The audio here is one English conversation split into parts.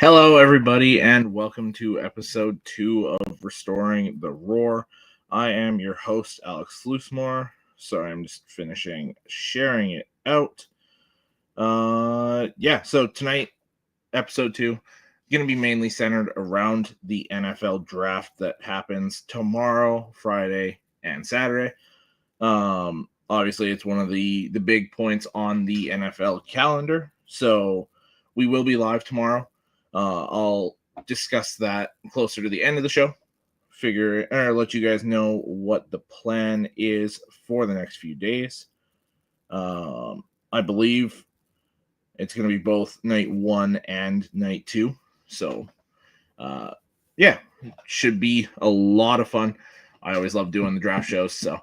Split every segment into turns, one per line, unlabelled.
Hello, everybody, and welcome to episode 2 of Restoring the Roar. I am your host, Alex Loosemore. Sorry, I'm just finishing sharing it out. So tonight, episode 2, is going to be mainly centered around the NFL draft that happens tomorrow, Friday, and Saturday. Obviously, it's one of the big points on the NFL calendar, so we will be live tomorrow. I'll discuss that closer to the end of the show. Let you guys know what the plan is for the next few days. I believe it's going to be both night 1 and night 2. So, should be a lot of fun. I always love doing the draft shows. So,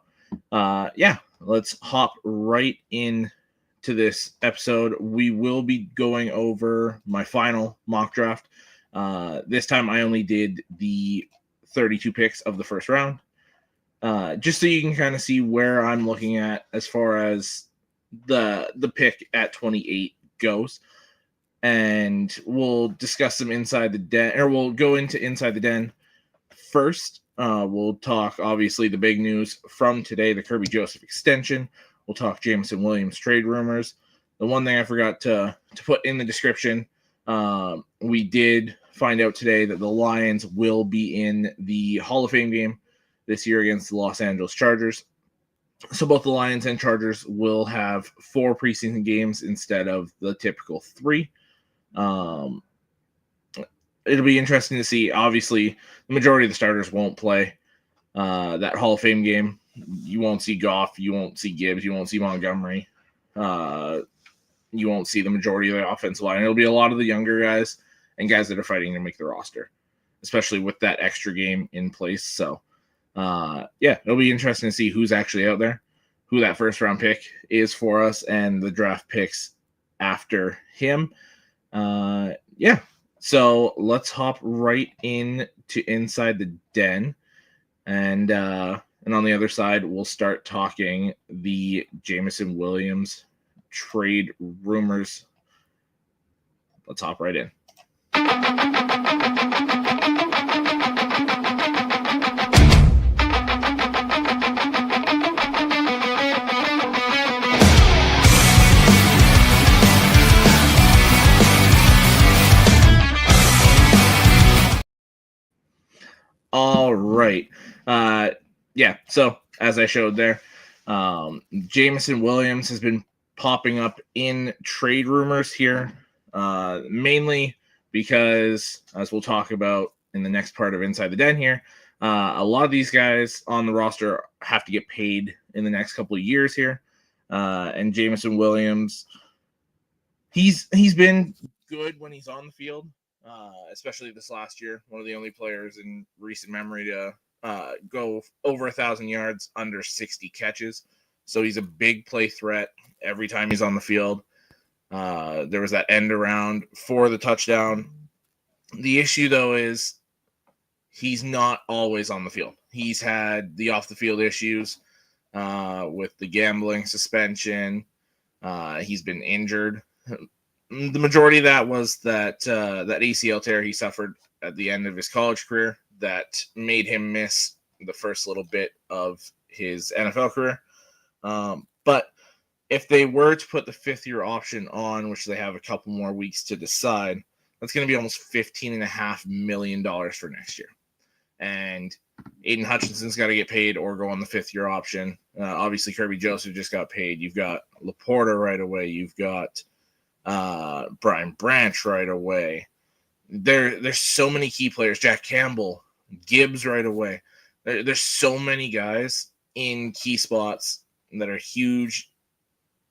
let's hop right in to this episode. We will be going over my final mock draft. This time I only did the 32 picks of the first round, just so you can kind of see where I'm looking at as far as the pick at 28 goes. And we'll discuss some inside the den, or we'll go into inside the den first. We'll talk, obviously, the big news from today, the Kerby Joseph extension. We'll talk Jameson Williams trade rumors. The one thing I forgot to put in the description, we did find out today that the Lions will be in the Hall of Fame game this year against the Los Angeles Chargers. So both the Lions and Chargers will have 4 preseason games instead of the typical 3. It'll be interesting to see. Obviously, the majority of the starters won't play that Hall of Fame game. You won't see Goff, you won't see Gibbs, you won't see Montgomery. You won't see the majority of the offensive line. It'll be a lot of the younger guys and guys that are fighting to make the roster, especially with that extra game in place. So, it'll be interesting to see who's actually out there, who that first round pick is for us, and the draft picks after him. So let's hop right in to Inside the Den. And on the other side, we'll start talking the Jameson Williams trade rumors. Let's hop right in. All right. So as I showed there, Jameson Williams has been popping up in trade rumors here, mainly because, as we'll talk about in the next part of Inside the Den here, a lot of these guys on the roster have to get paid in the next couple of years here. And Jameson Williams, he's been good when he's on the field, especially this last year. One of the only players in recent memory to go over 1,000 yards, under 60 catches. So he's a big play threat every time he's on the field. There was that end around for the touchdown. The issue, though, is he's not always on the field. He's had the off-the-field issues. with the gambling suspension. He's been injured. The majority of that was that ACL tear he suffered at the end of his college career that made him miss the first little bit of his NFL career. But if they were to put the 5th-year option on, which they have a couple more weeks to decide, that's going to be almost $15.5 million for next year. And Aiden Hutchinson's got to get paid or go on the 5th-year option. Obviously, Kerby Joseph just got paid. You've got Laporta right away. You've got Brian Branch right away. There's so many key players. Jack Campbell, Gibbs right away. There's so many guys in key spots that are huge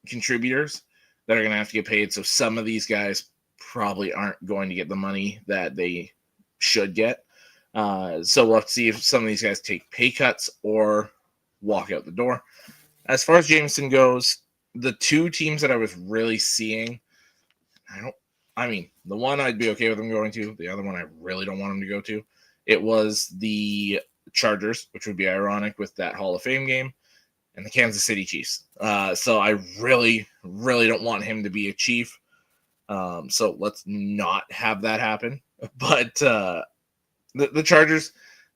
contributors that are going to have to get paid. So some of these guys probably aren't going to get the money that they should get. So we'll have to see if some of these guys take pay cuts or walk out the door. As far as Jameson goes, the two teams that I was really seeing, the one I'd be okay with him going to, the other one I really don't want him to go to, it was the Chargers, which would be ironic with that Hall of Fame game, and the Kansas City Chiefs. So I really, really don't want him to be a Chief. So let's not have that happen. But the Chargers,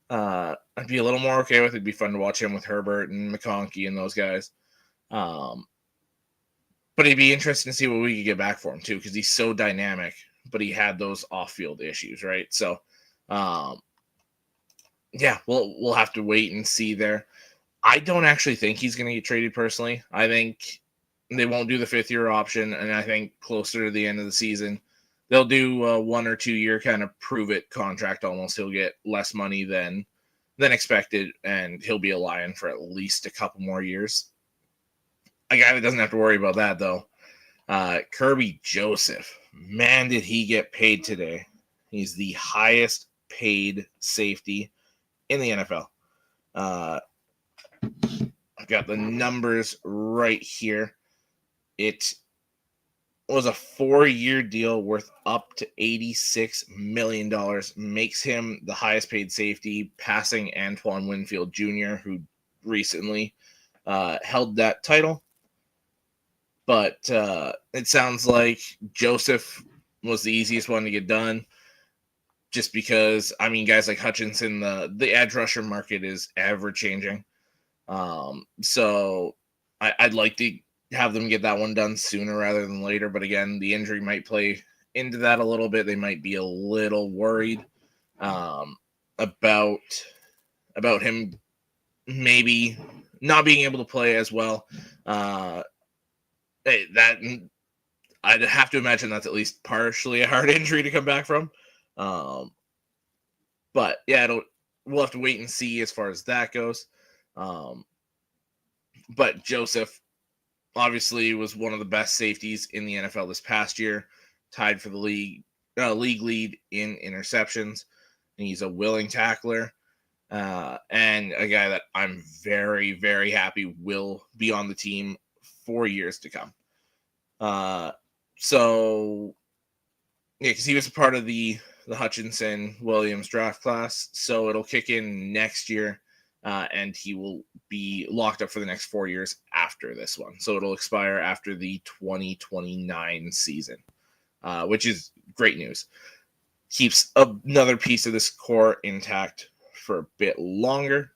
I'd be a little more okay with. It'd be fun to watch him with Herbert and McConkey and those guys. But it'd be interesting to see what we could get back for him too, because he's so dynamic, but he had those off-field issues, right? So, we'll have to wait and see there. I don't actually think he's going to get traded personally. I think they won't do the 5th-year option, and I think closer to the end of the season, they'll do a 1 or 2 year kind of prove-it contract almost. He'll get less money than expected, and he'll be a Lion for at least a couple more years. A guy that doesn't have to worry about that, though, Kerby Joseph. Man, did he get paid today. He's the highest paid safety in the NFL. I've got the numbers right here. It was a 4-year deal worth up to $86 million. Makes him the highest paid safety, passing Antoine Winfield Jr., who recently held that title. But it sounds like Joseph was the easiest one to get done, just because, guys like Hutchinson, the edge rusher market is ever-changing. So I'd like to have them get that one done sooner rather than later. But again, the injury might play into that a little bit. They might be a little worried about him maybe not being able to play as well. That I'd have to imagine that's at least partially a hard injury to come back from. But yeah, we'll have to wait and see as far as that goes. But Joseph obviously was one of the best safeties in the NFL this past year, tied for the league lead in interceptions. And he's a willing tackler, and a guy that I'm very, very happy will be on the team for years to come. Because he was a part of the Hutchinson Williams draft class, so it'll kick in next year. And he will be locked up for the next 4 years after this one. So it'll expire after the 2029 season, which is great news. Keeps another piece of this core intact for a bit longer.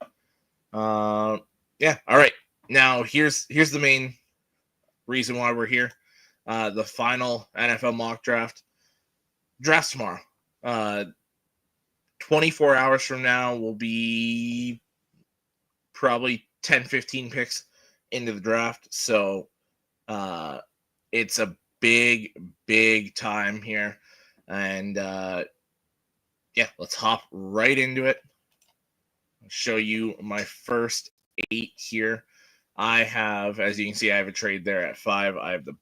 All right. Now here's the main reason why we're here. The final NFL mock draft. Draft's tomorrow. 24 hours from now will be probably 10, 15 picks into the draft. So it's a big, big time here. And let's hop right into it. I'll show you my first 8 here. I have, as you can see, I have a trade there at 5. I have the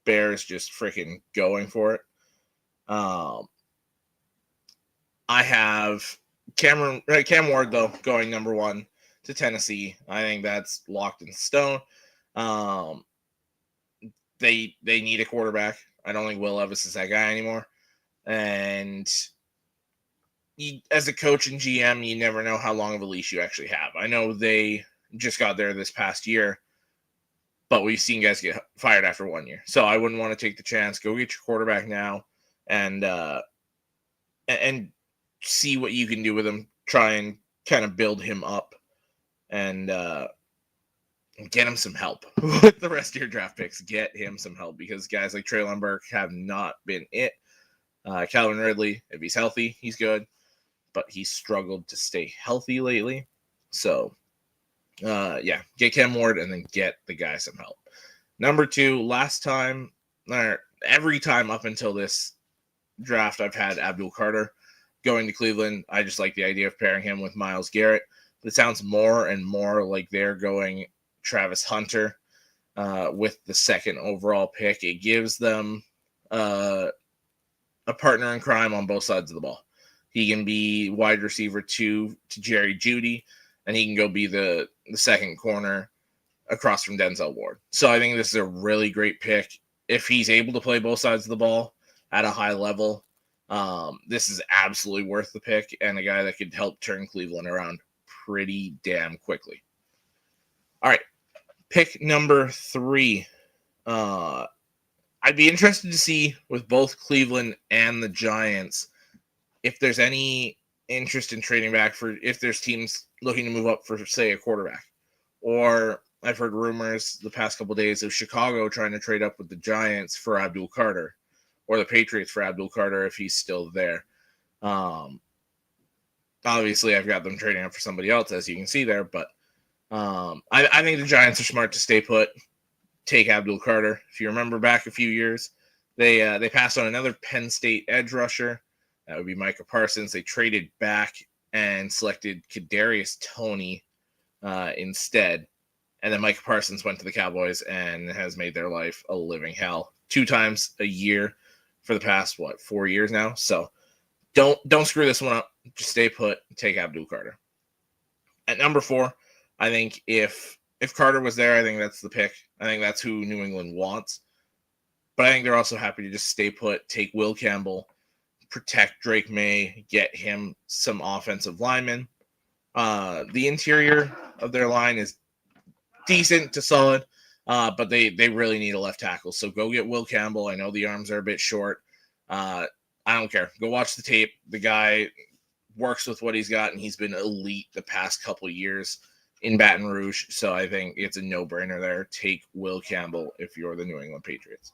Bears just freaking going for it. I have Cam Ward, though, going number 1 to Tennessee. I think that's locked in stone. They need a quarterback. I don't think Will Levis is that guy anymore. And as a coach and GM, you never know how long of a leash you actually have. I know they just got there this past year, but we've seen guys get fired after 1 year. So I wouldn't want to take the chance. Go get your quarterback now and see what you can do with him. Try and kind of build him up and get him some help with the rest of your draft picks. Get him some help because guys like Treylon Burke have not been it. Calvin Ridley, if he's healthy, he's good, but he's struggled to stay healthy lately. So, get Cam Ward and then get the guy some help. Number 2, every time up until this draft, I've had Abdul Carter going to Cleveland. I just like the idea of pairing him with Myles Garrett. It sounds more and more like they're going Travis Hunter with the second overall pick. It gives them a partner in crime on both sides of the ball. He can be wide receiver 2 to Jerry Jeudy, and he can go be the second corner across from Denzel Ward. So I think this is a really great pick. If he's able to play both sides of the ball at a high level, this is absolutely worth the pick and a guy that could help turn Cleveland around pretty damn quickly. All right, pick number 3. I'd be interested to see with both Cleveland and the Giants if there's any interest in trading back for if there's teams looking to move up for, say, a quarterback. Or I've heard rumors the past couple of days of Chicago trying to trade up with the Giants for Abdul Carter, or the Patriots for Abdul Carter if he's still there. Obviously, I've got them trading up for somebody else, as you can see there, but I think the Giants are smart to stay put, take Abdul Carter. If you remember back a few years, they passed on another Penn State edge rusher. That would be Micah Parsons. They traded back and selected Kadarius Toney instead. And then Micah Parsons went to the Cowboys and has made their life a living hell 2 times a year for the past, 4 years now. So don't screw this one up. Just stay put. Take Abdul Carter. At number 4, I think if Carter was there, I think that's the pick. I think that's who New England wants. But I think they're also happy to just stay put, take Will Campbell, protect Drake May, get him some offensive linemen. The interior of their line is decent to solid, but they really need a left tackle. So go get Will Campbell. I know the arms are a bit short. I don't care. Go watch the tape. The guy works with what he's got, and he's been elite the past couple years in Baton Rouge. So I think it's a no-brainer there. Take Will Campbell if you're the New England Patriots.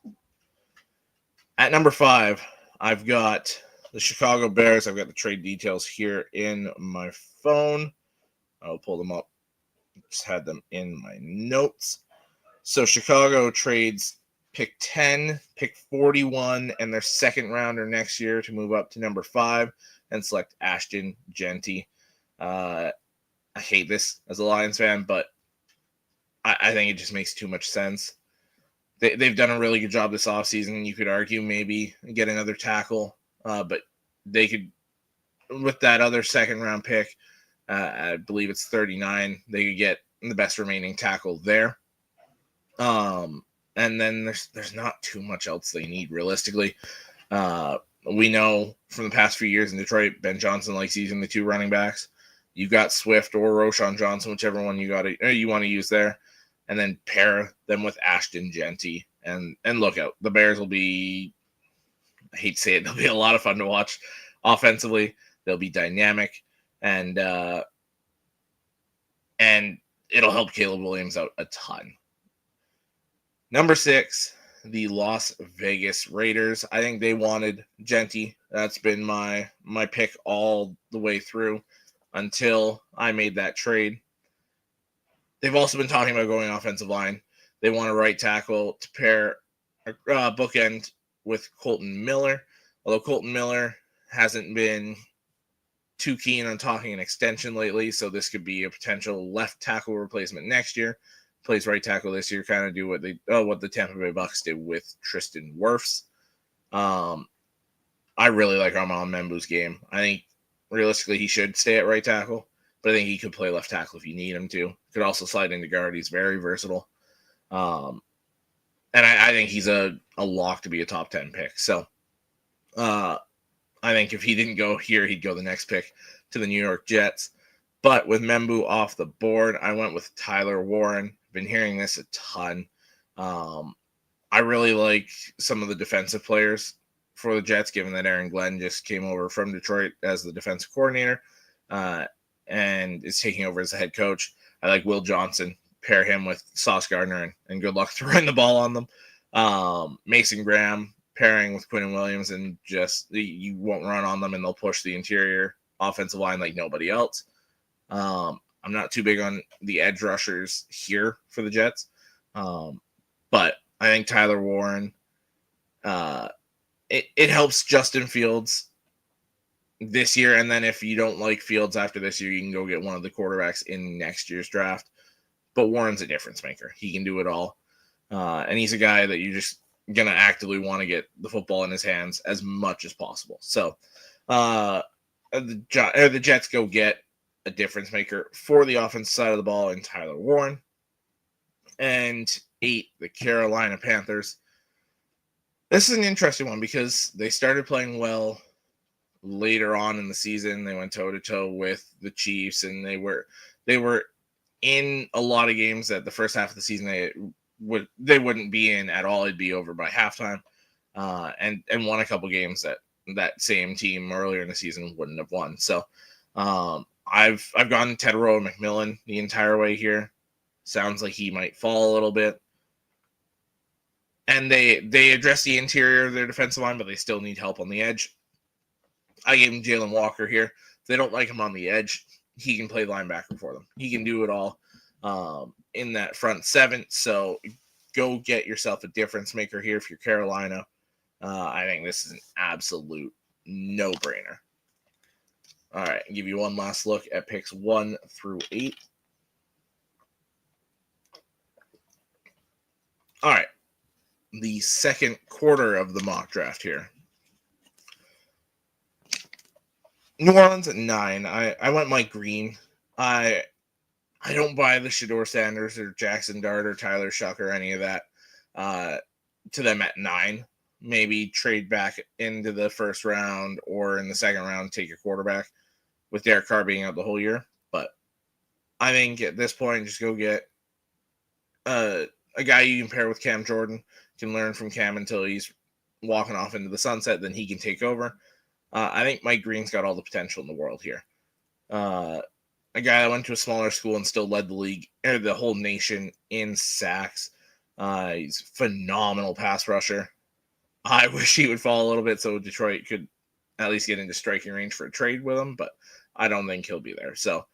At number 5, I've got the Chicago Bears. I've got the trade details here in my phone. I'll pull them up. Just had them in my notes. So Chicago trades pick 10, pick 41, and their second rounder next year to move up to number 5 and select Ashton Genty. I hate this as a Lions fan, but I think it just makes too much sense. They've done a really good job this offseason. You could argue maybe get another tackle, but they could, with that other second round pick, I believe it's 39, they could get the best remaining tackle there. And then there's not too much else they need realistically. We know from the past few years in Detroit, Ben Johnson likes using the 2 running backs. You've got Swift or Roschon Johnson, whichever one you want to use there, and then pair them with Ashton Genty. And look out, the Bears will be, I hate to say it, they'll be a lot of fun to watch offensively. They'll be dynamic, and it'll help Caleb Williams out a ton. Number 6, the Las Vegas Raiders. I think they wanted Genty. That's been my pick all the way through until I made that trade. They've also been talking about going offensive line. They want a right tackle to pair bookend with Colton Miller, although Colton Miller hasn't been too keen on talking an extension lately, so this could be a potential left tackle replacement next year. Plays right tackle this year, kind of do what the Tampa Bay Bucks did with Tristan Wirfs. I really like Armand Membu's game. I think realistically he should stay at right tackle, but I think he could play left tackle if you need him to. Could also slide into guard. He's very versatile. And I think he's a lock to be a top 10 pick. So I think if he didn't go here, he'd go the next pick to the New York Jets. But with Membu off the board, I went with Tyler Warren. Been hearing this a ton. I really like some of the defensive players for the Jets, given that Aaron Glenn just came over from Detroit as the defensive coordinator and is taking over as the head coach. I like Will Johnson. Pair him with Sauce Gardner, and good luck throwing the ball on them. Mason Graham pairing with Quinn Williams, and just you won't run on them, and they'll push the interior offensive line like nobody else. I'm not too big on the edge rushers here for the Jets, but I think Tyler Warren, it helps Justin Fields this year, and then if you don't like Fields after this year, you can go get one of the quarterbacks in next year's draft. But Warren's a difference maker. He can do it all, and he's a guy that you're just going to actively want to get the football in his hands as much as possible. So the Jets go get a difference maker for the offensive side of the ball in Tyler Warren. And 8, the Carolina Panthers. This is an interesting one because they started playing well later on in the season. They went toe-to-toe with the Chiefs, and they were in a lot of games that the first half of the season they wouldn't be in at all. It'd be over by halftime, and won a couple games that same team earlier in the season wouldn't have won. So I've gone Tedero McMillan the entire way here. Sounds like he might fall a little bit. And they address the interior of their defensive line, but they still need help on the edge. I gave him Jalen Walker here. If they don't like him on the edge, he can play linebacker for them. He can do it all in that front 7. So go get yourself a difference maker here if you're Carolina. I think this is an absolute no-brainer. All right, I'll give you one last look at picks 1 through 8. All right, the second quarter of the mock draft here. New Orleans at 9. I went Mike Green. I don't buy the Shedeur Sanders or Jackson Dart or Tyler Shuck or any of that to them at 9. Maybe trade back into the first round or in the second round, take your quarterback with Derek Carr being out the whole year. But I think at this point, just go get a guy you can pair with Cam Jordan, can learn from Cam until he's walking off into the sunset, then he can take over. I think Mike Green's got all the potential in the world here. A guy that went to a smaller school and still led the league, or the whole nation in sacks. He's a phenomenal pass rusher. I wish he would fall a little bit so Detroit could at least get into striking range for a trade with him, but I don't think he'll be there. So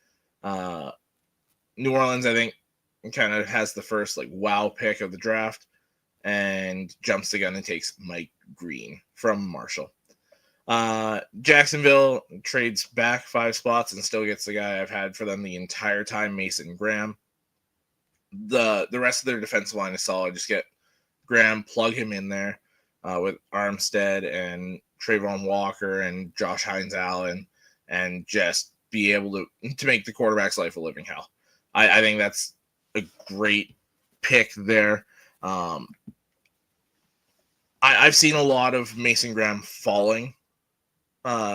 New Orleans, I think, kind of has the first wow pick of the draft and jumps the gun and takes Mike Green from Marshall. Jacksonville trades back 5 spots and still gets the guy I've had for them the entire time, Mason Graham. The rest of their defensive line is solid. Just get Graham, plug him in there with Armstead and Trayvon Walker and Josh Hines-Allen, and just be able to make the quarterback's life a living hell. I think that's a great pick there. I've seen a lot of Mason Graham falling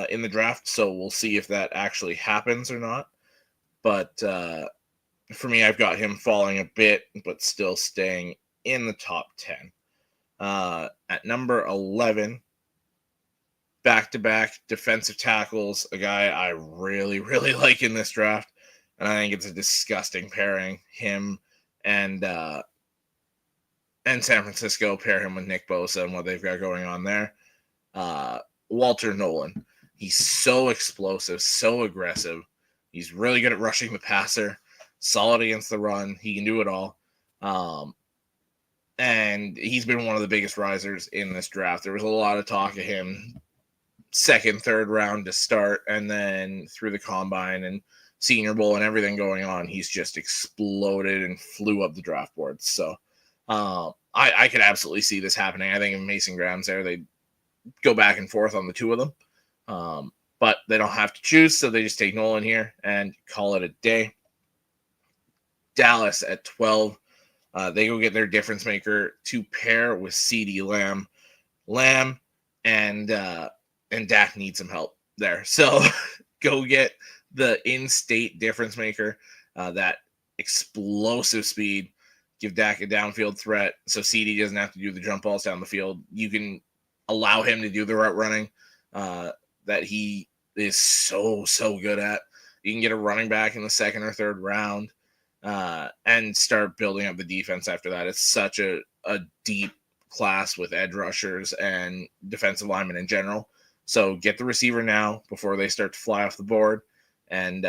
in the draft, so we'll see if that actually happens or not. But for me, I've got him falling a bit, but still staying in the top 10. At number 11, back-to-back defensive tackles, a guy I really, really like in this draft, and I think it's a disgusting pairing. Him and San Francisco pair him with Nick Bosa and what they've got going on there. Walter Nolan. He's so explosive, so aggressive. He's really good at rushing the passer, solid against the run. He can do it all. And he's been one of the biggest risers in this draft. There was a lot of talk of him second, third round to start, and then through the combine and Senior Bowl and everything going on, he's just exploded and flew up the draft boards. So I could absolutely see this happening. I think if Mason Graham's there, they go back and forth on the two of them. But they don't have to choose, so they just take Nolan here and call it a day. Dallas at 12. They go get their difference maker to pair with CeeDee Lamb. Lamb and Dak need some help there. So go get the in-state difference maker, that explosive speed. Give Dak a downfield threat so CD doesn't have to do the jump balls down the field. You can allow him to do the route running that he is so good at. You can get a running back in the second or third round and start building up the defense after that. It's such a deep class with edge rushers and defensive linemen in general. So get the receiver now before they start to fly off the board, and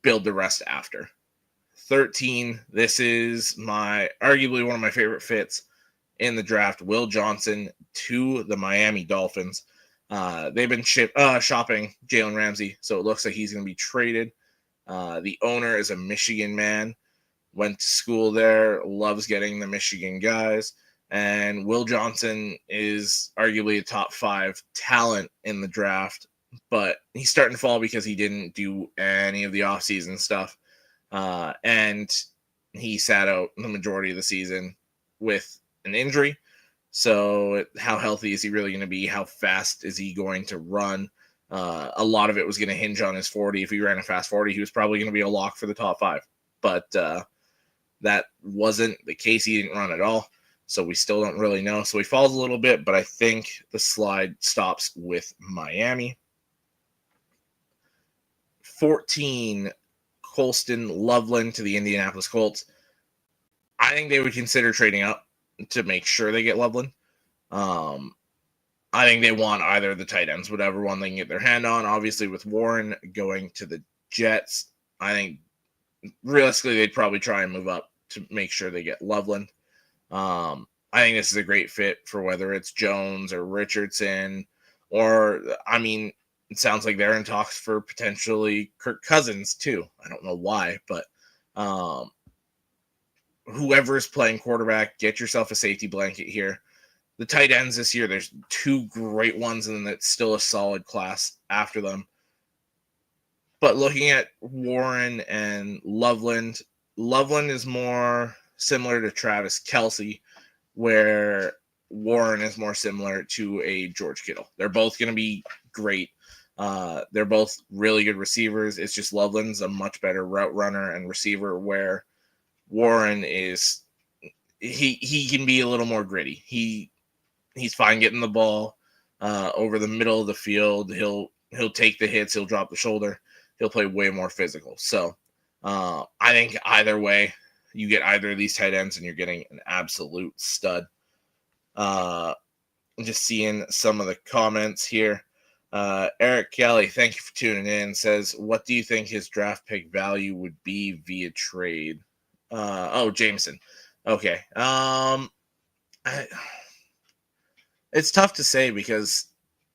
build the rest after. 13, this is arguably one of my favorite fits in the draft. Will Johnson to the Miami Dolphins. They've been shopping Jalen Ramsey, so it looks like he's going to be traded. The owner is a Michigan man, went to school there, loves getting the Michigan guys. And Will Johnson is arguably a top 5 talent in the draft, but he's starting to fall because he didn't do any of the offseason stuff. And he sat out the majority of the season with an injury. So how healthy is he really going to be? How fast is he going to run? A lot of it was going to hinge on his 40. If he ran a fast 40, he was probably going to be a lock for the top 5. But that wasn't the case. He didn't run at all. So we still don't really know. So he falls a little bit, but I think the slide stops with Miami. 14, Colston Loveland to the Indianapolis Colts. I think they would consider trading up to make sure they get Loveland. I think they want either of the tight ends, whatever one they can get their hand on. Obviously, with Warren going to the Jets, I think realistically they'd probably try and move up to make sure they get Loveland. I think this is a great fit for whether it's Jones or Richardson, or, I mean, it sounds like they're in talks for potentially Kirk Cousins too. I don't know why, but whoever's playing quarterback, get yourself a safety blanket here. The tight ends this year, there's 2 great ones, and then it's still a solid class after them. But looking at Warren and Loveland is more similar to Travis Kelce, where Warren is more similar to a George Kittle. They're both going to be great. They're both really good receivers. It's just Loveland's a much better route runner and receiver, where Warren is he can be a little more gritty. He's fine getting the ball over the middle of the field. He'll take the hits. He'll drop the shoulder. He'll play way more physical. So I think either way, you get either of these tight ends and you're getting an absolute stud. I'm just seeing some of the comments here. Eric Kelly, thank you for tuning in, says, what do you think his draft pick value would be via trade? Jameson. Okay. It's tough to say because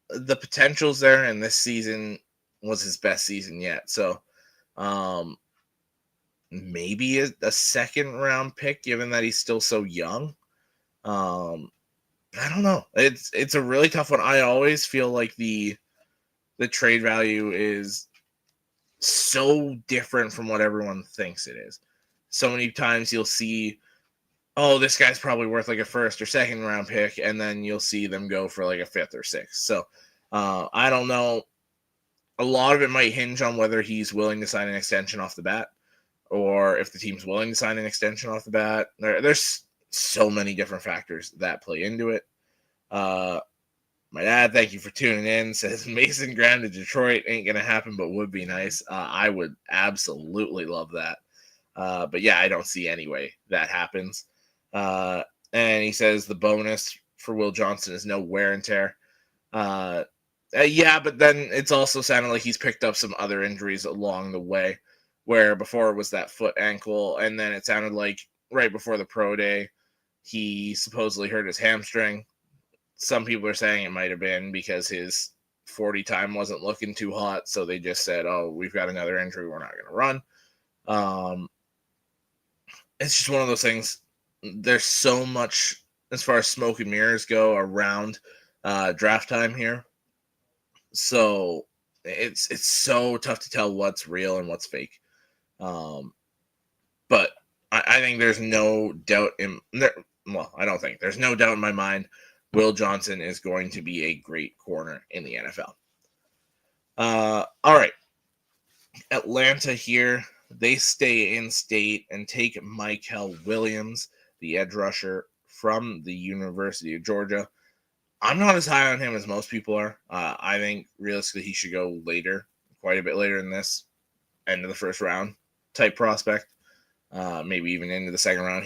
the potential's there, and this season was his best season yet. So maybe a second round pick, given that he's still so young. I don't know. It's a really tough one. I always feel like the trade value is so different from what everyone thinks it is. So many times you'll see, oh, this guy's probably worth like a first or second round pick, and then you'll see them go for like a 5th or 6th. So I don't know. A lot of it might hinge on whether he's willing to sign an extension off the bat, or if the team's willing to sign an extension off the bat. There's so many different factors that play into it. My dad, thank you for tuning in, says Mason Graham to Detroit ain't going to happen, but would be nice. I would absolutely love that. But yeah, I don't see any way that happens. And he says the bonus for Will Johnson is no wear and tear. Yeah, but then it's also sounded like he's picked up some other injuries along the way, where before it was that foot ankle, and then it sounded like right before the pro day, he supposedly hurt his hamstring. Some people are saying it might have been because his 40 time wasn't looking too hot, so they just said, oh, we've got another injury, we're not going to run. It's just one of those things. There's so much, as far as smoke and mirrors go, around draft time here. So it's so tough to tell what's real and what's fake. But I think there's no doubt I don't think. There's no doubt in my mind Will Johnson is going to be a great corner in the NFL. All right. Atlanta here, they stay in state and take Michael Williams, the edge rusher from the University of Georgia. I'm not as high on him as most people are. I think realistically he should go later, quite a bit later in this end of the first round type prospect. Maybe even into the second round.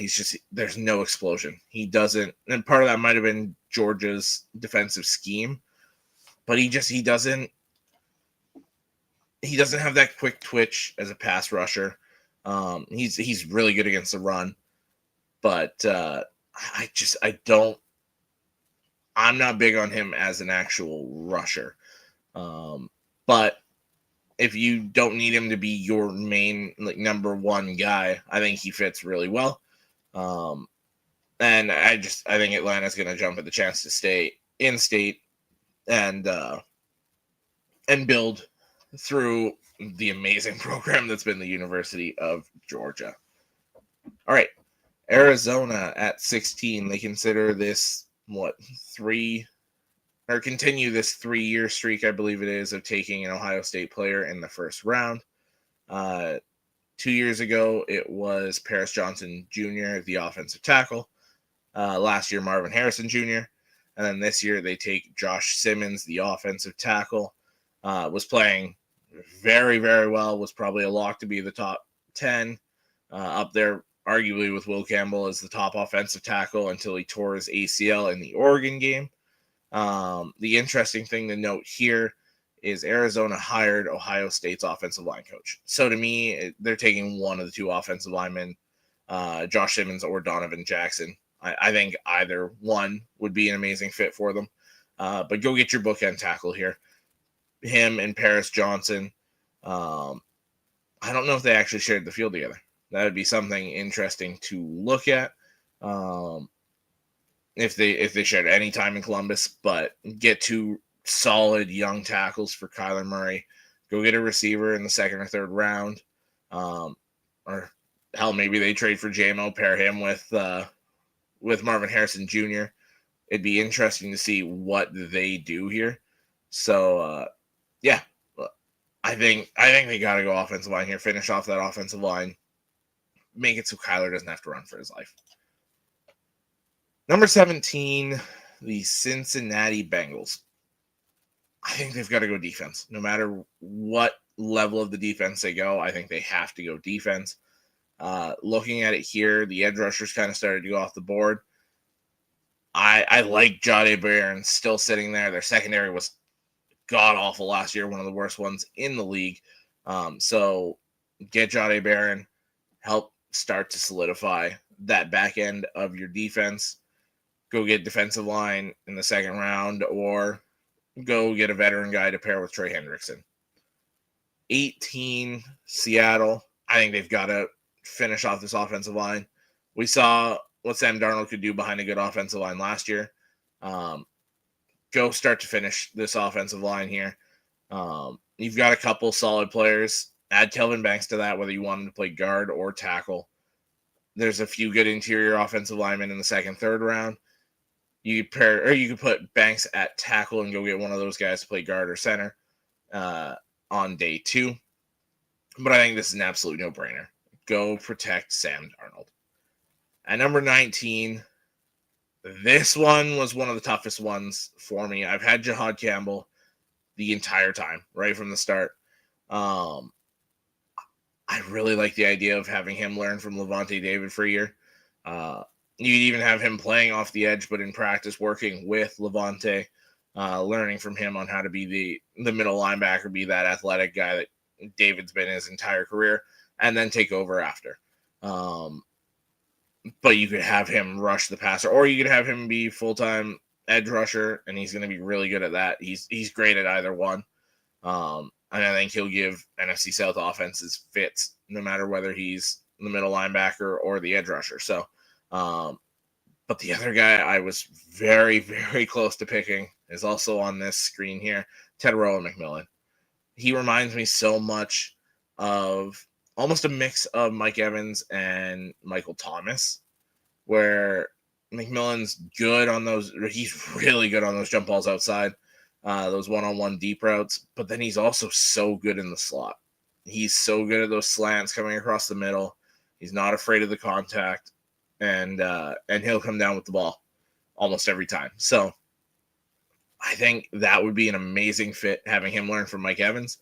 There's no explosion. He doesn't, and part of that might have been Georgia's defensive scheme, but he doesn't have that quick twitch as a pass rusher. He's really good against the run, but I'm not big on him as an actual rusher. But if you don't need him to be your main number one guy, I think he fits really well. And I think Atlanta's going to jump at the chance to stay in state and build through the amazing program that's been the University of Georgia. All right, Arizona at 16. They consider this continue this 3-year streak, I believe it is, of taking an Ohio State player in the first round. 2 years ago, it was Paris Johnson Jr., the offensive tackle. Last year, Marvin Harrison Jr. And then this year, they take Josh Simmons, the offensive tackle. Was playing very, very well, was probably a lock to be the top 10, up there arguably with Will Campbell as the top offensive tackle until he tore his ACL in the Oregon game. The interesting thing to note here is Arizona hired Ohio State's offensive line coach. So to me, they're taking one of the two offensive linemen, Josh Simmons or Donovan Jackson. I think either one would be an amazing fit for them. But go get your bookend tackle here. Him and Paris Johnson. I don't know if they actually shared the field together. That would be something interesting to look at. If they shared any time in Columbus, but get two solid young tackles for Kyler Murray. Go get a receiver in the second or third round. Or hell, maybe they trade for JMO, pair him with Marvin Harrison Jr. It'd be interesting to see what they do here. So yeah, I think they got to go offensive line here. Finish off that offensive line. Make it so Kyler doesn't have to run for his life. Number 17, the Cincinnati Bengals. I think they've got to go defense. No matter what level of the defense they go, I think they have to go defense. Looking at it here, the edge rushers kind of started to go off the board. I like Jahdae Barron still sitting there. Their secondary was god-awful last year, one of the worst ones in the league. So get Jahdae Barron, help start to solidify that back end of your defense. Go get defensive line in the second round, or go get a veteran guy to pair with Trey Hendrickson. 18, Seattle. I think they've got to finish off this offensive line. We saw what Sam Darnold could do behind a good offensive line last year. Go start to finish this offensive line here. You've got a couple solid players. Add Kelvin Banks to that, whether you want him to play guard or tackle. There's a few good interior offensive linemen in the second, third round. You could put Banks at tackle and go get one of those guys to play guard or center on day 2. But I think this is an absolute no-brainer. Go protect Sam Darnold. At number 19, this one was one of the toughest ones for me. I've had Jahad Campbell the entire time, right from the start. I really like the idea of having him learn from Levante David for a year. You could even have him playing off the edge, but in practice working with Levante, learning from him on how to be the middle linebacker, be that athletic guy that David's been his entire career, and then take over after. But you could have him rush the passer, or you could have him be full-time edge rusher, and he's going to be really good at that. He's great at either one. And I think he'll give NFC South offenses fits, no matter whether he's the middle linebacker or the edge rusher. So, but the other guy I was very, very close to picking is also on this screen here, Tetairoa McMillan. He reminds me so much of almost a mix of Mike Evans and Michael Thomas, where McMillan's good on those. He's really good on those jump balls outside, those one-on-one deep routes, but then he's also so good in the slot. He's so good at those slants coming across the middle. He's not afraid of the contact, and he'll come down with the ball almost every time. So I think that would be an amazing fit, having him learn from Mike Evans,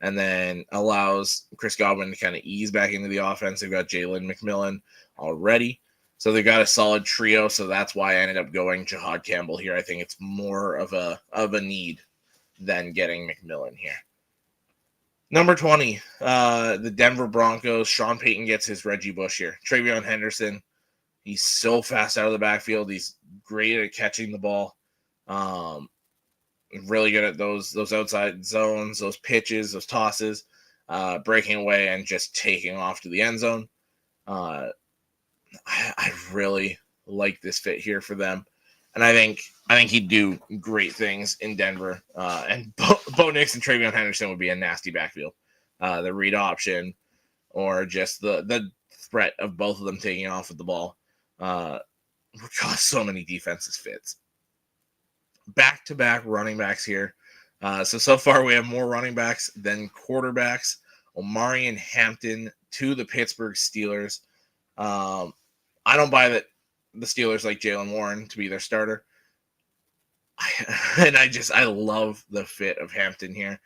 and then allows Chris Godwin to kind of ease back into the offense. They've got Jalen McMillan already, so they've got a solid trio. So that's why I ended up going Jahad Campbell here. I think it's more of a need than getting McMillan here. Number 20, the Denver Broncos. Sean Payton gets his Reggie Bush here. Travion Henderson, he's so fast out of the backfield. He's great at catching the ball. Really good at those outside zones, those pitches, those tosses, breaking away and just taking off to the end zone. I really like this fit here for them, and I think he'd do great things in Denver. And Bo Nix and Travion Henderson would be a nasty backfield. The read option, or just the threat of both of them taking off with the ball, would cause so many defenses fits. Back-to-back running backs here. So far we have more running backs than quarterbacks. Omarion Hampton to the Pittsburgh Steelers. I don't buy that the Steelers like Jaylen Warren to be their starter. I love the fit of Hampton here.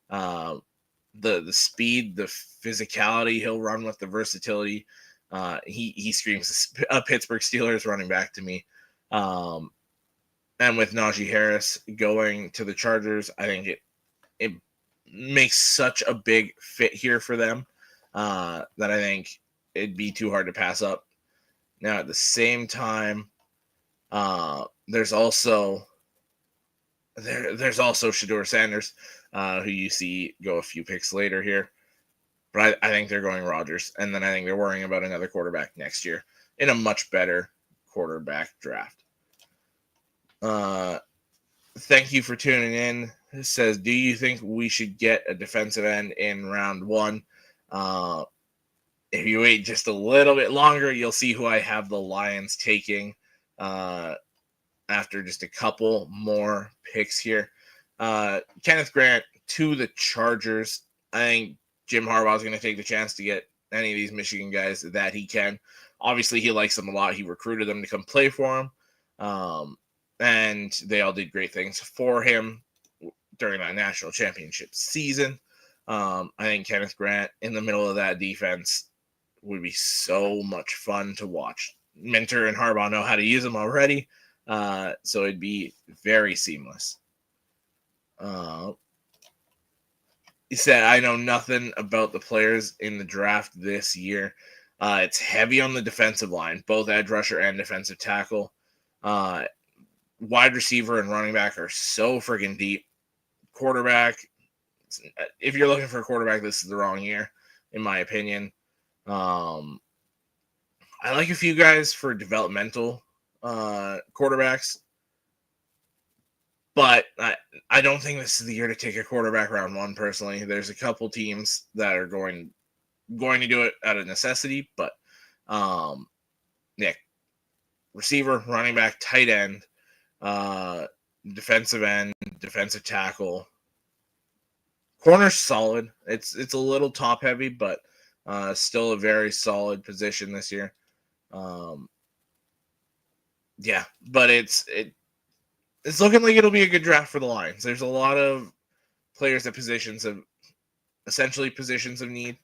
The speed, the physicality he'll run with, the versatility. He screams a Pittsburgh Steelers running back to me. And with Najee Harris going to the Chargers, I think it makes such a big fit here for them that I think it'd be too hard to pass up. Now, at the same time, there's also Shedeur Sanders, who you see go a few picks later here. But I think they're going Rodgers, and then I think they're worrying about another quarterback next year in a much better quarterback draft. Thank you for tuning in. It says, do you think we should get a defensive end in round 1? If you wait just a little bit longer, you'll see who I have the Lions taking after just a couple more picks here. Kenneth Grant to the Chargers. I think Jim Harbaugh is going to take the chance to get any of these Michigan guys that he can. Obviously, he likes them a lot. He recruited them to come play for him. And they all did great things for him during that national championship season. I think Kenneth Grant in the middle of that defense would be so much fun to watch. Minter and Harbaugh know how to use him already, so it'd be very seamless. He said, I know nothing about the players in the draft this year. It's heavy on the defensive line, both edge rusher and defensive tackle. Wide receiver and running back are so freaking deep. Quarterback, if you're looking for a quarterback, this is the wrong year, in my opinion. I like a few guys for developmental quarterbacks, but I don't think this is the year to take a quarterback round 1, personally. There's a couple teams that are going to do it out of necessity, but receiver, running back, tight end, defensive end, defensive tackle. Corner's solid. It's a little top heavy, but still a very solid position this year. But it's looking like it'll be a good draft for the Lions. There's a lot of players at positions of need.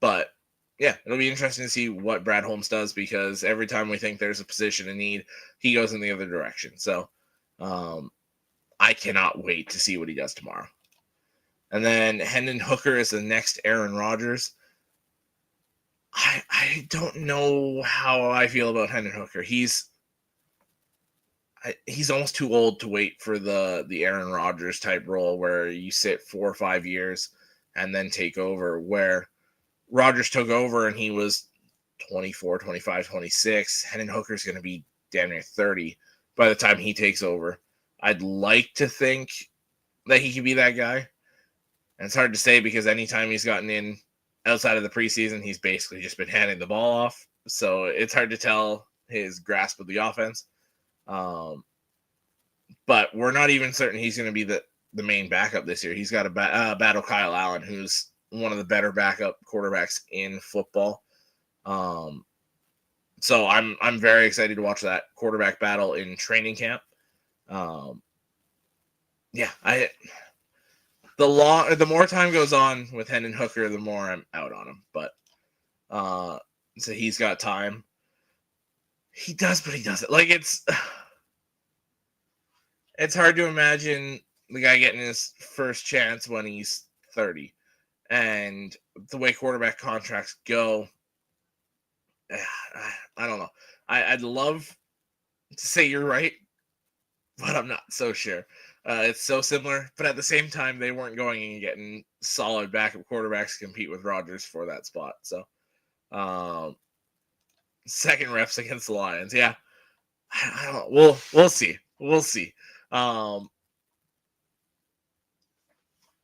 But yeah, it'll be interesting to see what Brad Holmes does, because every time we think there's a position in need, he goes in the other direction. So I cannot wait to see what he does tomorrow. And then Hendon Hooker is the next Aaron Rodgers. I don't know how I feel about Hendon Hooker. He's almost too old to wait for the Aaron Rodgers type role where you sit 4 or 5 years and then take over, where Rodgers took over and he was 24, 25, 26. Hendon Hooker's going to be damn near 30 by the time he takes over. I'd like to think that he could be that guy. And it's hard to say, because anytime he's gotten in outside of the preseason, he's basically just been handing the ball off. So it's hard to tell his grasp of the offense. But we're not even certain he's going to be the main backup this year. He's got to battle Kyle Allen, who's one of the better backup quarterbacks in football. So I'm very excited to watch that quarterback battle in training camp. The more time goes on with Hendon Hooker, the more I'm out on him. But so he's got time. He does, but he doesn't. Like it's hard to imagine the guy getting his first chance when he's 30, and the way quarterback contracts go. I don't know. I'd love to say you're right, but I'm not so sure. It's so similar, but at the same time, they weren't going and getting solid backup quarterbacks to compete with Rodgers for that spot. So, second refs against the Lions. Yeah, I don't know. We'll see. We'll see.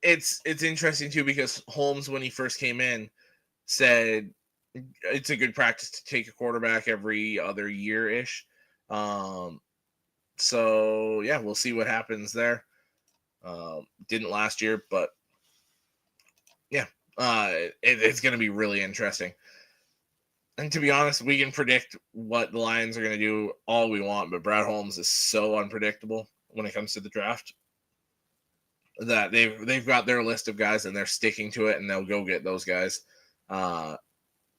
It's interesting too because Holmes, when he first came in, said it's a good practice to take a quarterback every other year ish. So yeah, we'll see what happens there. Didn't last year, but yeah, it's going to be really interesting. And to be honest, we can predict what the Lions are going to do all we want, but Brad Holmes is so unpredictable when it comes to the draft that they've got their list of guys and they're sticking to it, and they'll go get those guys,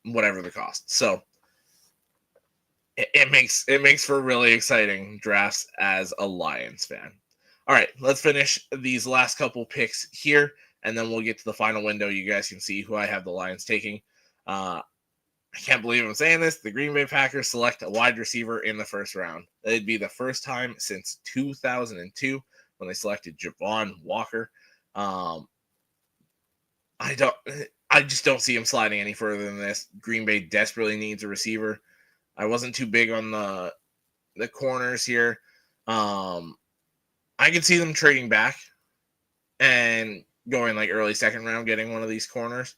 whatever the cost. So it makes for really exciting drafts as a Lions fan. All right, let's finish these last couple picks here, and then we'll get to the final window. You guys can see who I have the Lions taking. I can't believe I'm saying this. The Green Bay Packers select a wide receiver in the first round. It'd be the first time since 2002 when they selected Javon Walker. I just don't see him sliding any further than this. Green Bay desperately needs a receiver. I wasn't too big on the corners here. I could see them trading back and going like early second round, getting one of these corners,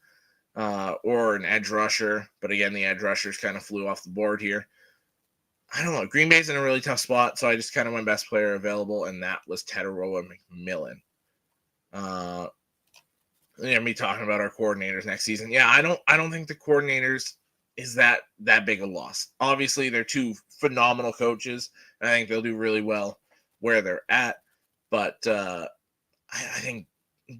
or an edge rusher. But again, the edge rushers kind of flew off the board here. I don't know. Green Bay's in a really tough spot, so I just kind of went best player available, and that was Tedoroa McMillan. Me talking about our coordinators next season. Yeah, I don't think the coordinators is that big a loss. Obviously, they're two phenomenal coaches, and I think they'll do really well where they're at. But I think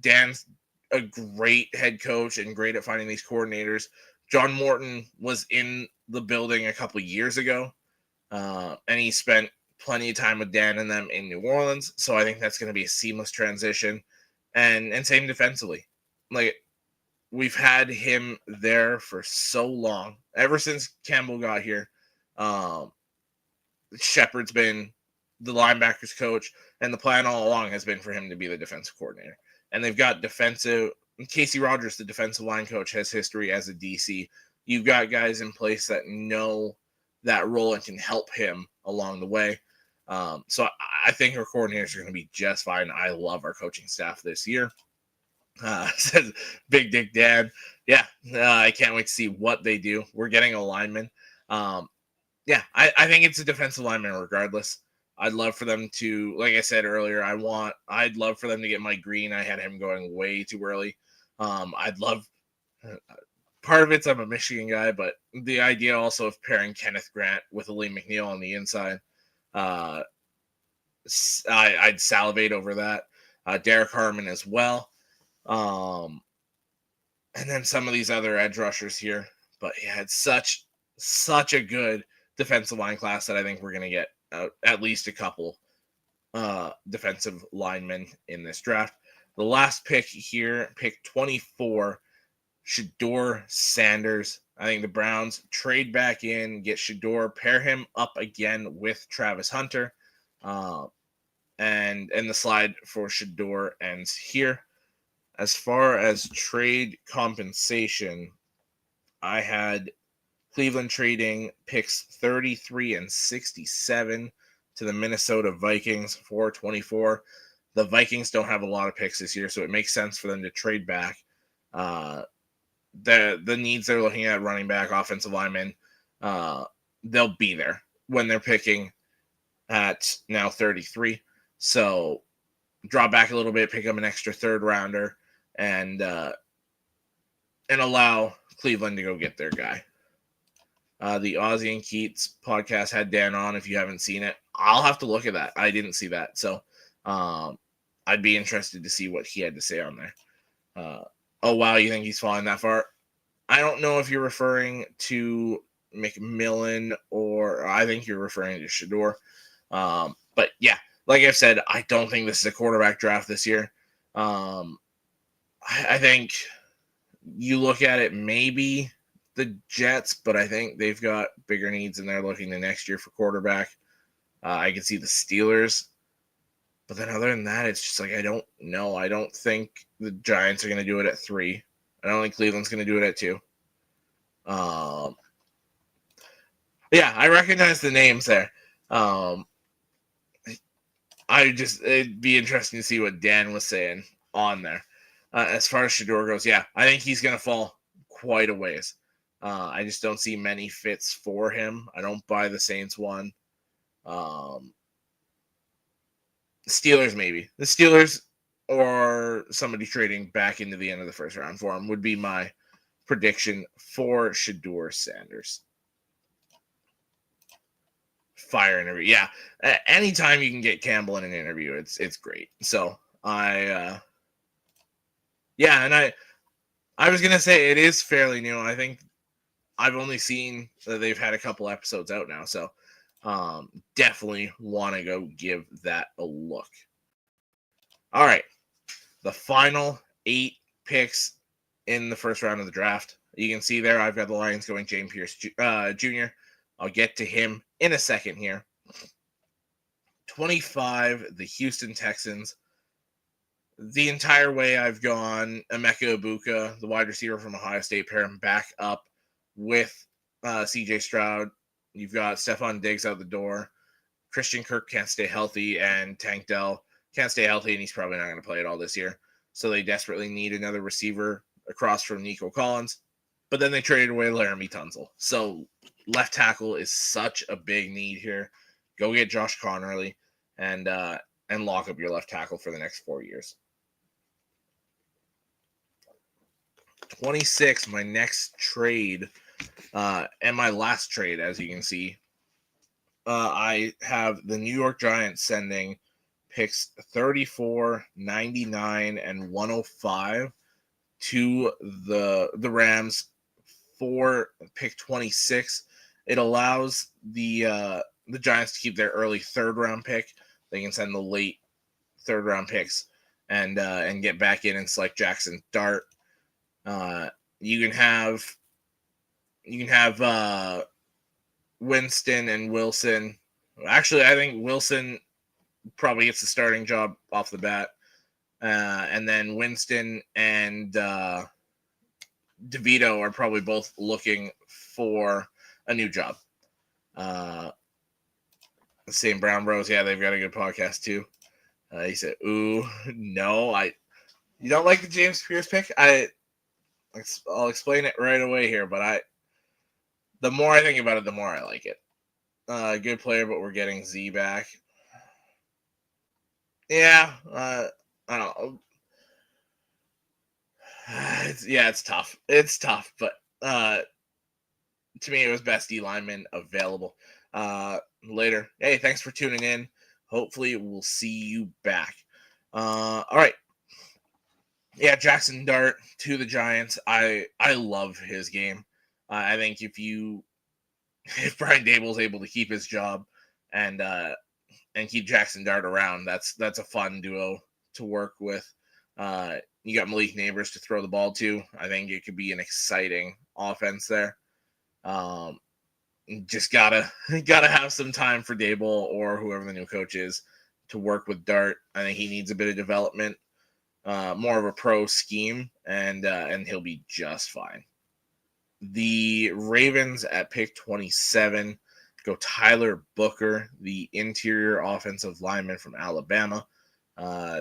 Dan's a great head coach and great at finding these coordinators. John Morton was in the building a couple years ago, and he spent plenty of time with Dan and them in New Orleans. So I think that's going to be a seamless transition. And same defensively. Like, we've had him there for so long. Ever since Campbell got here, Shepard's been the linebackers coach, and the plan all along has been for him to be the defensive coordinator. And they've got Casey Rogers, the defensive line coach, has history as a DC. You've got guys in place that know that role and can help him along the way. So I think our coordinators are going to be just fine. I love our coaching staff this year. Says Big Dick Dad. Yeah, I can't wait to see what they do. We're getting a lineman. I think it's a defensive lineman regardless. I'd love for them to, like I said earlier, I'd love for them to get Mike Green. I had him going way too early. I'd love, part of it's I'm a Michigan guy, but the idea also of pairing Kenneth Grant with Lee McNeil on the inside, I'd salivate over that. Derek Harmon as well. And then some of these other edge rushers here. But yeah, it's such a good defensive line class that I think we're going to get at least a couple defensive linemen in this draft. The last pick here, pick 24, Shedeur Sanders. I think the Browns trade back in, get Shedeur, pair him up again with Travis Hunter. And the slide for Shedeur ends here. As far as trade compensation, I had Cleveland trading picks 33 and 67 to the Minnesota Vikings for 24. The Vikings don't have a lot of picks this year, so it makes sense for them to trade back. The needs they're looking at, running back, offensive linemen, they'll be there when they're picking at now 33. So drop back a little bit, pick up an extra third rounder, and allow Cleveland to go get their guy. The Ozzie and Keats podcast had Dan on. If you haven't seen it, I'll have to look at that. I didn't see that, so I'd be interested to see what he had to say on there. Oh, wow, you think he's falling that far? I don't know if you're referring to McMillan or I think you're referring to Shedeur. But yeah, like I've said, I don't think this is a quarterback draft this year. I think you look at it, maybe the Jets, but I think they've got bigger needs and they're looking to next year for quarterback. I can see the Steelers. But then other than that, it's just like, I don't know. I don't think the Giants are going to do it at 3. I don't think Cleveland's going to do it at 2. Yeah, I recognize the names there. It'd be interesting to see what Dan was saying on there. As far as Shedeur goes, yeah, I think he's going to fall quite a ways. I just don't see many fits for him. I don't buy the Saints one. Steelers, maybe. The Steelers or somebody trading back into the end of the first round for him would be my prediction for Shedeur Sanders. Fire interview. Yeah. Anytime you can get Campbell in an interview, it's great. So I was going to say it is fairly new. I think I've only seen that they've had a couple episodes out now. So definitely want to go give that a look. All right. The final 8 picks in the first round of the draft. You can see there, I've got the Lions going James Pierce Jr. I'll get to him in a second here. 25, the Houston Texans. The entire way I've gone Emeka Ibuka, the wide receiver from Ohio State, pair him back up with C.J. Stroud. You've got Stephon Diggs out the door. Christian Kirk can't stay healthy, and Tank Dell can't stay healthy, and he's probably not going to play it all this year. So they desperately need another receiver across from Nico Collins. But then they traded away Laramie Tunsil. So left tackle is such a big need here. Go get Josh Connerly and lock up your left tackle for the next 4 years. 26, my next trade, and my last trade, as you can see. I have the New York Giants sending picks 34, 99, and 105 to the Rams for pick 26. It allows the Giants to keep their early third-round pick. They can send the late third-round picks and get back in and select Jackson Dart. You can have Winston and Wilson. Actually, I think Wilson probably gets the starting job off the bat. And then Winston and DeVito are probably both looking for a new job. Same Brown Bros. Yeah, they've got a good podcast too. He said, ooh, no, you don't like the James Pierce pick? I'll explain it right away here, but the more I think about it, the more I like it. Good player, but we're getting Z back. Yeah, I don't know. It's tough. It's tough, but to me, it was best D lineman available. Later. Hey, thanks for tuning in. Hopefully, we'll see you back. All right. Yeah, Jackson Dart to the Giants. I love his game. I think if Brian Dable is able to keep his job and keep Jackson Dart around, that's a fun duo to work with. You got Malik Neighbors to throw the ball to. I think it could be an exciting offense there. Just gotta have some time for Dable or whoever the new coach is to work with Dart. I think he needs a bit of development, more of a pro scheme, and he'll be just fine. The Ravens at pick 27 go Tyler Booker, the interior offensive lineman from Alabama.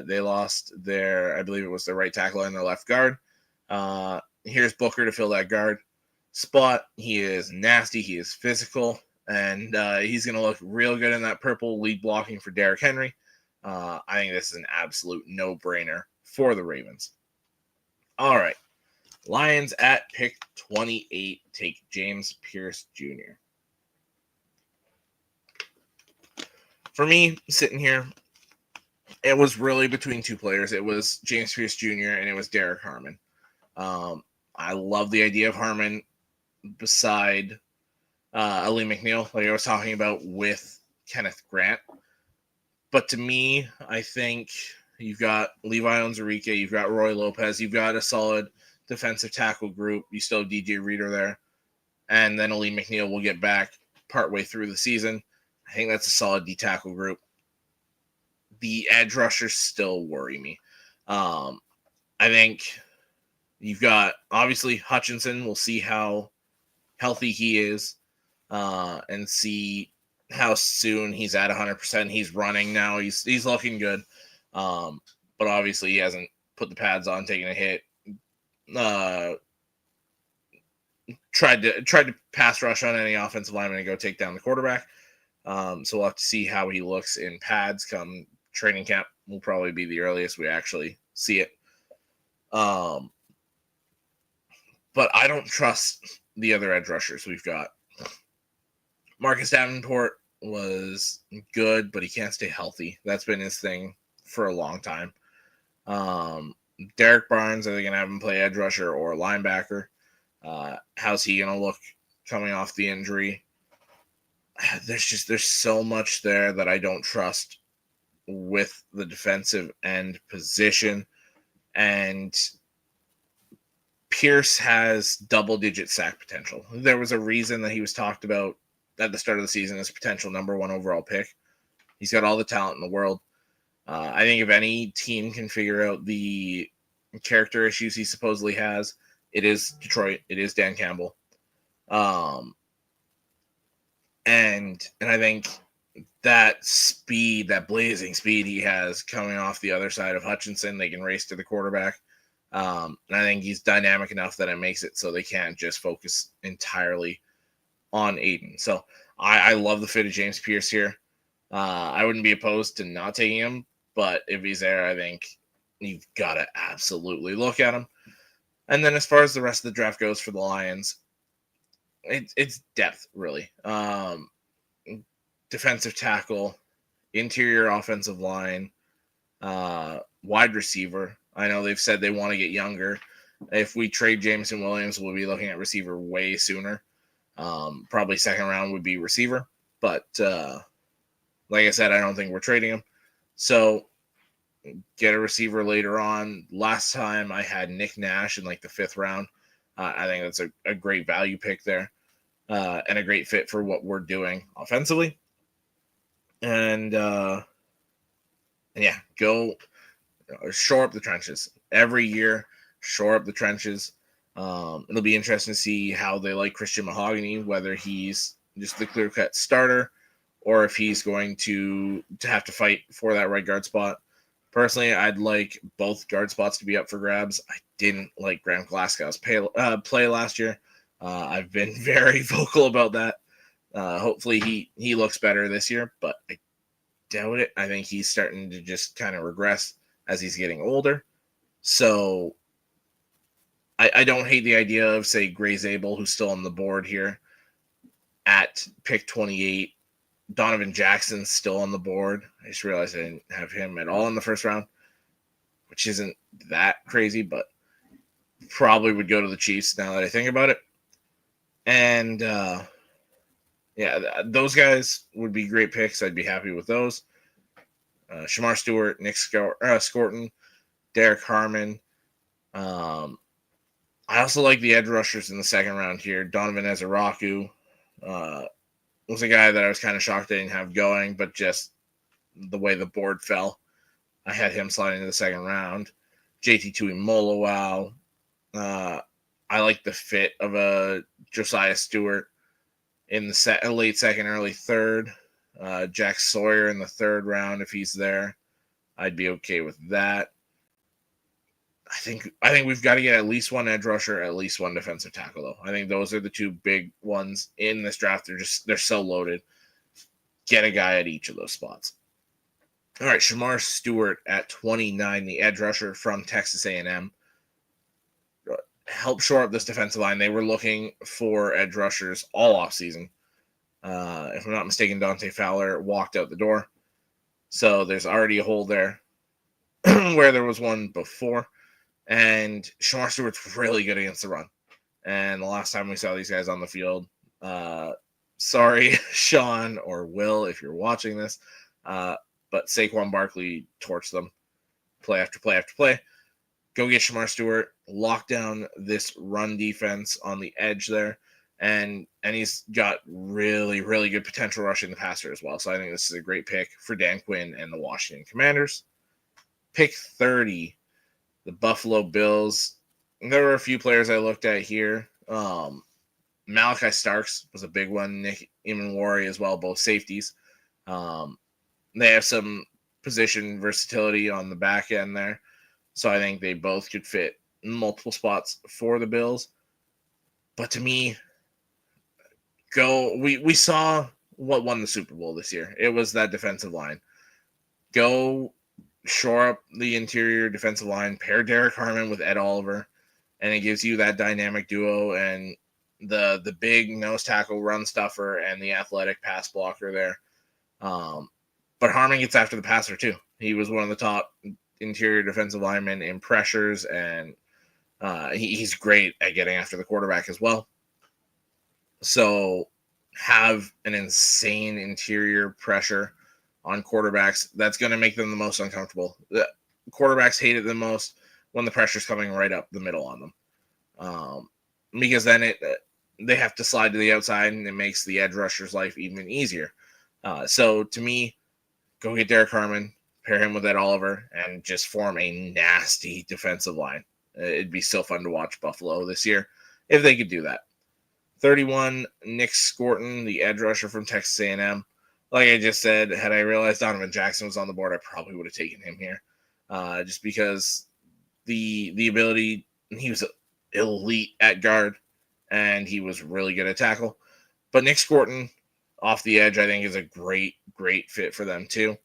They lost I believe it was their right tackle and their left guard. Here's Booker to fill that guard spot. He is nasty. He is physical, and he's going to look real good in that purple, lead blocking for Derrick Henry. I think this is an absolute no-brainer for the Ravens. All right. Lions at pick 28 take James Pierce Jr. For me, sitting here, it was really between two players. It was James Pierce Jr. and it was Derek Harmon. I love the idea of Harmon beside Ali McNeil, like I was talking about with Kenneth Grant. But to me, I think you've got Levi Onwuzurike, you've got Roy Lopez, you've got a solid defensive tackle group. You still have DJ Reader there. And then Ali McNeil will get back partway through the season. I think that's a solid D-tackle group. The edge rushers still worry me. I think you've got, obviously, Hutchinson. We'll see how healthy he is and see how soon he's at 100%. He's running now. He's looking good. But obviously, he hasn't put the pads on, taken a hit. Tried to pass rush on any offensive lineman and go take down the quarterback. So we'll have to see how he looks in pads come training camp. Will probably be the earliest we actually see it. But I don't trust the other edge rushers we've got. Marcus Davenport was good, but he can't stay healthy. That's been his thing for a long time. Derek Barnes, are they going to have him play edge rusher or linebacker? How's he going to look coming off the injury? There's so much there that I don't trust with the defensive end position. And Pierce has double-digit sack potential. There was a reason that he was talked about at the start of the season as potential number one overall pick. He's got all the talent in the world. I think if any team can figure out the character issues he supposedly has, it is Detroit. It is Dan Campbell. And I think that speed, that blazing speed he has coming off the other side of Hutchinson, they can race to the quarterback. And I think he's dynamic enough that it makes it so they can't just focus entirely on Aiden. So I love the fit of James Pierce here. I wouldn't be opposed to not taking him, but if he's there, I think you've got to absolutely look at him. And then as far as the rest of the draft goes for the Lions, it's depth, really. Defensive tackle, interior offensive line, wide receiver. I know they've said they want to get younger. If we trade Jameson Williams, we'll be looking at receiver way sooner. Probably second round would be receiver. But like I said, I don't think we're trading him. So get a receiver later on. Last time I had Nick Nash in like the 5th round. I think that's a great value pick there and a great fit for what we're doing offensively. And yeah, go shore up the trenches. Every year, shore up the trenches. It'll be interesting to see how they like Christian Mahogany, whether he's just the clear-cut starter or if he's going to have to fight for that right guard spot. Personally, I'd like both guard spots to be up for grabs. I didn't like Graham Glasgow's play last year. I've been very vocal about that. Hopefully he looks better this year, but I doubt it. I think he's starting to just kind of regress as he's getting older. So I don't hate the idea of, say, Gray Zabel, who's still on the board here at pick 28. Donovan Jackson's still on the board. I just realized I didn't have him at all in the first round, which isn't that crazy, but probably would go to the Chiefs now that I think about it. And yeah, those guys would be great picks. I'd be happy with those. Shamar Stewart, Nick Scorton, Derek Harmon. I also like the edge rushers in the second round here. Donovan Ezeraku was a guy that I was kind of shocked I didn't have going, but just the way the board fell, I had him sliding into the second round. JT Tuimoloau. I like the fit of a Josiah Stewart in the late second, early third. Jack Sawyer in the 3rd round, if he's there, I'd be okay with that. I think we've got to get at least one edge rusher, at least one defensive tackle, though. I think those are the two big ones in this draft. They're so loaded. Get a guy at each of those spots. All right, Shamar Stewart at 29, the edge rusher from Texas A&M. Help shore up this defensive line. They were looking for edge rushers all offseason. If I'm not mistaken, Dante Fowler walked out the door. So there's already a hole there where there was one before. And Shamar Stewart's really good against the run. And the last time we saw these guys on the field, sorry, Sean or Will, if you're watching this, but Saquon Barkley torched them play after play after play. Go get Shamar Stewart, lock down this run defense on the edge there, and he's got really, really good potential rushing the passer as well. So I think this is a great pick for Dan Quinn and the Washington Commanders. Pick 30, the Buffalo Bills. There were a few players I looked at here. Malachi Starks was a big one. Nick Emanwari as well, both safeties. They have some position versatility on the back end there. So I think they both could fit multiple spots for the Bills. But to me, we saw what won the Super Bowl this year. It was that defensive line. Go shore up the interior defensive line, pair Derek Harmon with Ed Oliver, and it gives you that dynamic duo and the big nose tackle run stuffer and the athletic pass blocker there. But Harmon gets after the passer too. He was one of the top interior defensive linemen in pressures, and he's great at getting after the quarterback as well. So have an insane interior pressure on quarterbacks. That's going to make them the most uncomfortable. The quarterbacks hate it the most when the pressure's coming right up the middle on them, because then they have to slide to the outside, and it makes the edge rusher's life even easier. So to me, go get Derek Harmon, pair him with Ed Oliver, and just form a nasty defensive line. It'd be so fun to watch Buffalo this year if they could do that. 31, Nick Scorton, the edge rusher from Texas A&M. Like I just said, had I realized Donovan Jackson was on the board, I probably would have taken him here. Just because the ability, he was elite at guard, and he was really good at tackle. But Nick Scorton off the edge, I think, is a great, great fit for them too.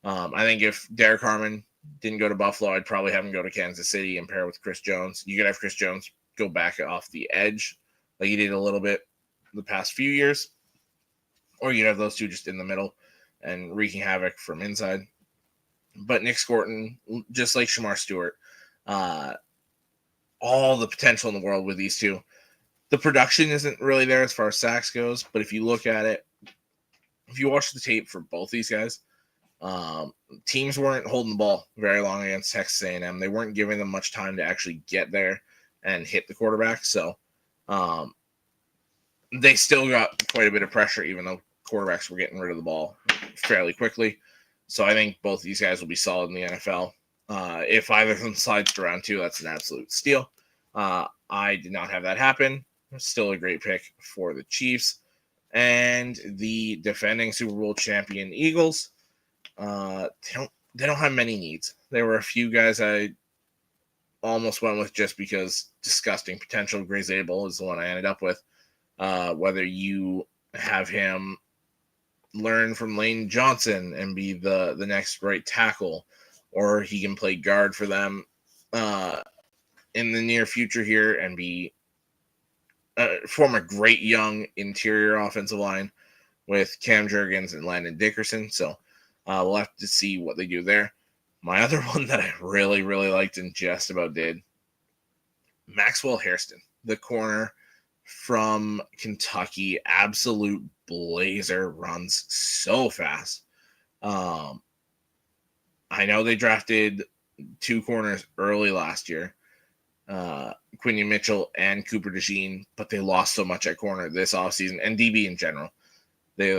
I think if Derek Harmon didn't go to Buffalo, I'd probably have him go to Kansas City and pair with Chris Jones. You could have Chris Jones go back off the edge like he did a little bit the past few years. Or you'd have those two just in the middle and wreaking havoc from inside. But Nick Scorton, just like Shamar Stewart, all the potential in the world with these two. The production isn't really there as far as sacks goes, but if you look at it, if you watch the tape for both these guys, teams weren't holding the ball very long against Texas A&M. They weren't giving them much time to actually get there and hit the quarterback. So they still got quite a bit of pressure, even though quarterbacks were getting rid of the ball fairly quickly. So I think both these guys will be solid in the NFL. If either of them slides to round 2, that's an absolute steal. I did not have that happen. Still a great pick for the Chiefs. And the defending Super Bowl champion Eagles, they don't have many needs. There were a few guys I almost went with just because disgusting potential. Gray Zabel is the one I ended up with. Whether you have him learn from Lane Johnson and be the next right tackle, or he can play guard for them in the near future here and be form a great young interior offensive line with Cam Jurgens and Landon Dickerson. So we'll have to see what they do there. My other one that I really, really liked and just about did, Maxwell Hairston, the corner from Kentucky, absolute blazer, runs so fast. I know they drafted 2 corners early last year, Quinion Mitchell and Cooper DeJean, but they lost so much at corner this offseason, and DB in general. They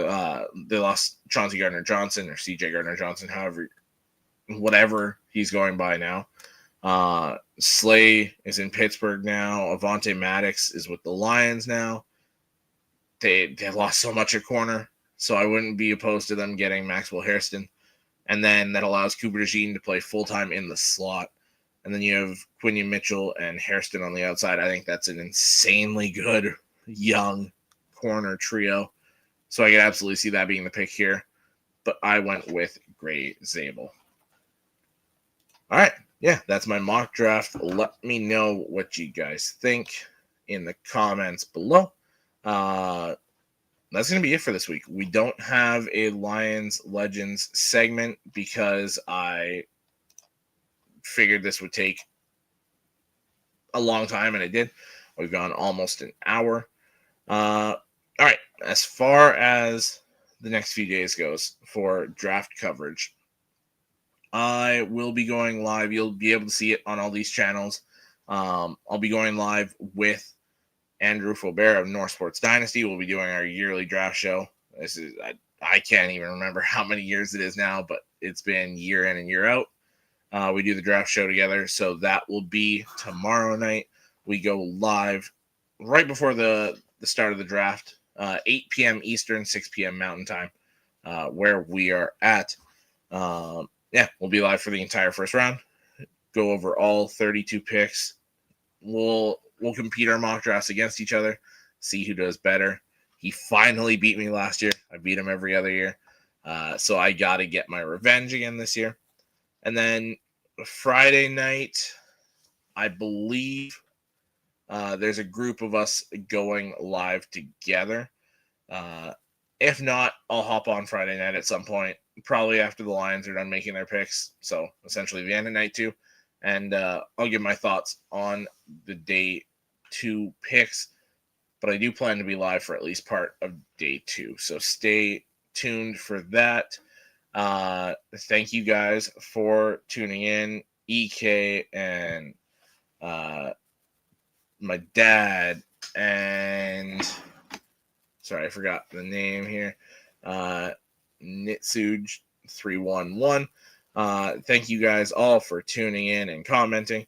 lost Chauncey Gardner-Johnson or CJ Gardner-Johnson, whatever he's going by now. Slay is in Pittsburgh now. Avonte Maddox is with the Lions now. They lost so much at corner, so I wouldn't be opposed to them getting Maxwell Hairston. And then that allows Cooper DeJean to play full-time in the slot. And then you have Quinion Mitchell and Hairston on the outside. I think that's an insanely good young corner trio. So I could absolutely see that being the pick here. But I went with Gray Zabel. All right. Yeah, that's my mock draft. Let me know what you guys think in the comments below. That's going to be it for this week. We don't have a Lions Legends segment because I figured this would take a long time, and it did. We've gone almost an hour. All right. As far as the next few days goes for draft coverage, I will be going live. You'll be able to see it on all these channels. I'll be going live with Andrew Faubert of North Sports Dynasty. We'll be doing our yearly draft show. This is I can't even remember how many years it is now, but it's been year in and year out. We do the draft show together, so that will be tomorrow night. We go live right before the start of the draft, 8 p.m. Eastern, 6 p.m. Mountain Time, where we are at. Yeah, we'll be live for the entire first round. Go over all 32 picks. We'll compete our mock drafts against each other, see who does better. He finally beat me last year. I beat him every other year. So I got to get my revenge again this year. And then Friday night, I believe there's a group of us going live together. If not, I'll hop on Friday night at some point, probably after the Lions are done making their picks. So essentially the end of night 2. And I'll give my thoughts on the day 2 picks. But I do plan to be live for at least part of day 2. So stay tuned for that. Thank you guys for tuning in. EK and my dad and sorry, I forgot the name here. Nitsuj311. Thank you guys all for tuning in and commenting.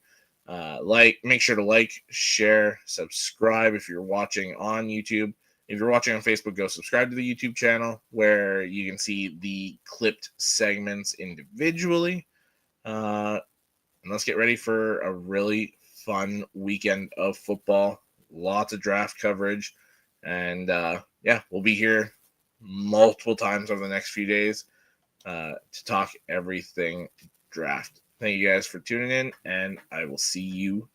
Make sure to like, share, subscribe if you're watching on YouTube. If you're watching on Facebook, go subscribe to the YouTube channel where you can see the clipped segments individually. And let's get ready for a really fun weekend of football. Lots of draft coverage. And yeah, we'll be here multiple times over the next few days to talk everything draft. Thank you guys for tuning in, and I will see you